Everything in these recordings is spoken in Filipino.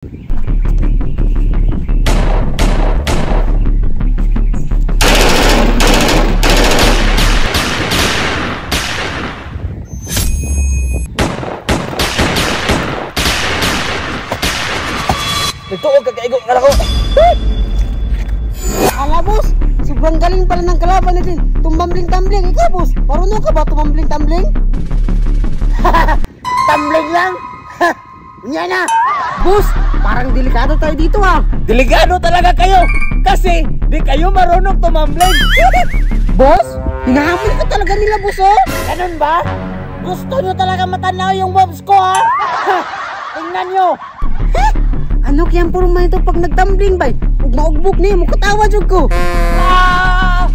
Nagtuog ka kaigo nga ako. Ala boss, sobrang galing pala ng kalaban natin. Tumambling-tambling. Ikaw boss, marunong ka ba tumambling-tambling? Tumbling lang. Yan na. Boss, parang delikado tayo dito ah. Delikado talaga kayo kasi di kayo marunong tumambling. Boss, hinahamon ka talaga nila boss oh. Ganun ba? Gusto nyo talaga matanaw yung moves ko ha? Tingnan nyo. Ano kayang puro man ito pag nagtumbling bay? Ug maugbog niyo, mukatawa jud ko. Ah!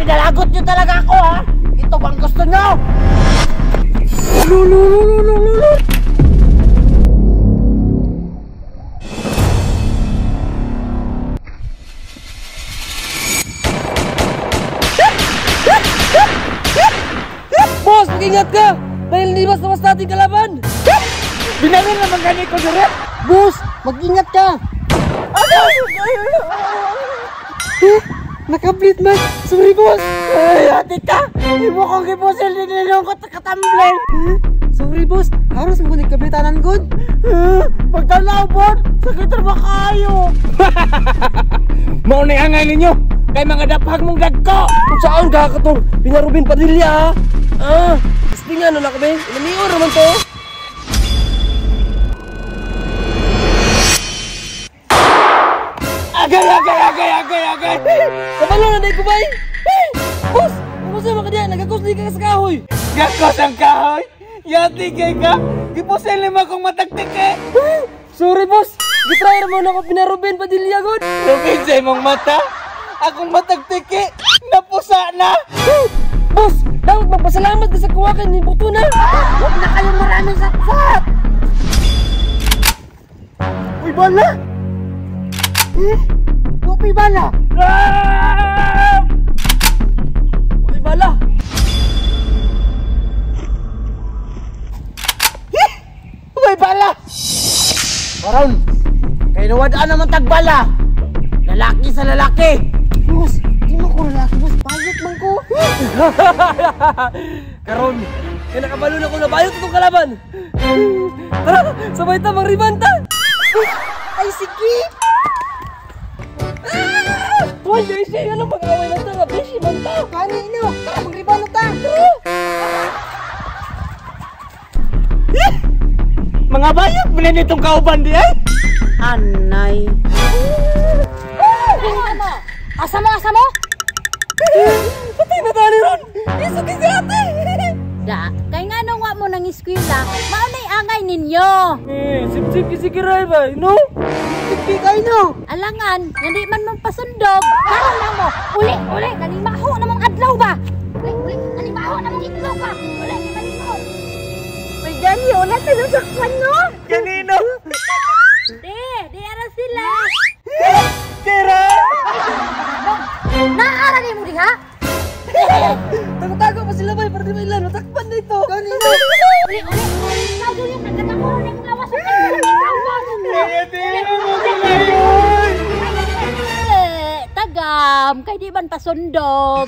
Pinalagot nyo talaga ako ha? Ito bang gusto nyo? Lulululululu. Boss, mag-ingat ka! Dahil hindi basta-basta ating kalaban! Binaril naman ganit ko direct! Boss, mag-ingat ka. Ano? Nakablit man. Sorry boss. Ay, hati ka! Hindi mo kong kipusil ninilong ko katambling! Sorry boss, haros mo nagkablitanan gud. Pagdalawon, sakit ba kayo? Maunay angay ninyo! Kay mga dapag mong dagko! Kung saan ka katong Pinarubin Padilla ha? Istingan na nakabe, inamiyor naman to! Agay! Kabalo na day ko bay! Boss! Kumusta mga diyan? Nagagos di ka sa kahoy! Gagos ang kahoy? Yati kay ka! Gipusin lima kong matagtik eh! Sorry boss! Gitry naman ako Pinarubin Padilla god! Rubin sa imong mata? Akong matagtiki, napusa na! Boss, dapat magpasalamat ka sa kuwakan ni Buto na! Huwag na kayong maraming satsat! Uy, bala! Uy, bala! Uy, bala! Uy, bala! Karon, kay nawadaan naman tagbala! Lalaki sa lalaki! Boss, di mo ko lalaki boss, bayot man ko. Karon, kaya nakabalo na ko na bayot itong kalaban. Tara, sabay ta, magribanta. Ay, sige. Hoy, Beshi, ano mag-away na ta? Beshi, banta. Kanino, tara magriban na ta. Mga bayot, bilhin itong kauban di ay. Anay. Asa mo? Patay na tali ron! Isugi si ate! Da, kay nga nung wa mo nang eskwela, maunay angay ninyo. Sip-sip si Kiray ba? No? Sige kayo no. Alangan, hindi man mong pasundog. Karon na mo, uli, kalimaho namang adlaw ba? Uli, kalimaho namang adlaw ba? Uli, kalimaho. May gani, wala tayo sakpan no. Kanino? Di ara sila. Kiray! Naara ni mo diha? Tago-tago pa sila ba? Para di ba ilan? Matakpan na ito! Kanino? Uli, ikaw doon yung nagkatakulo ng lawas sa kanya. Tagam, kay di man pasundog.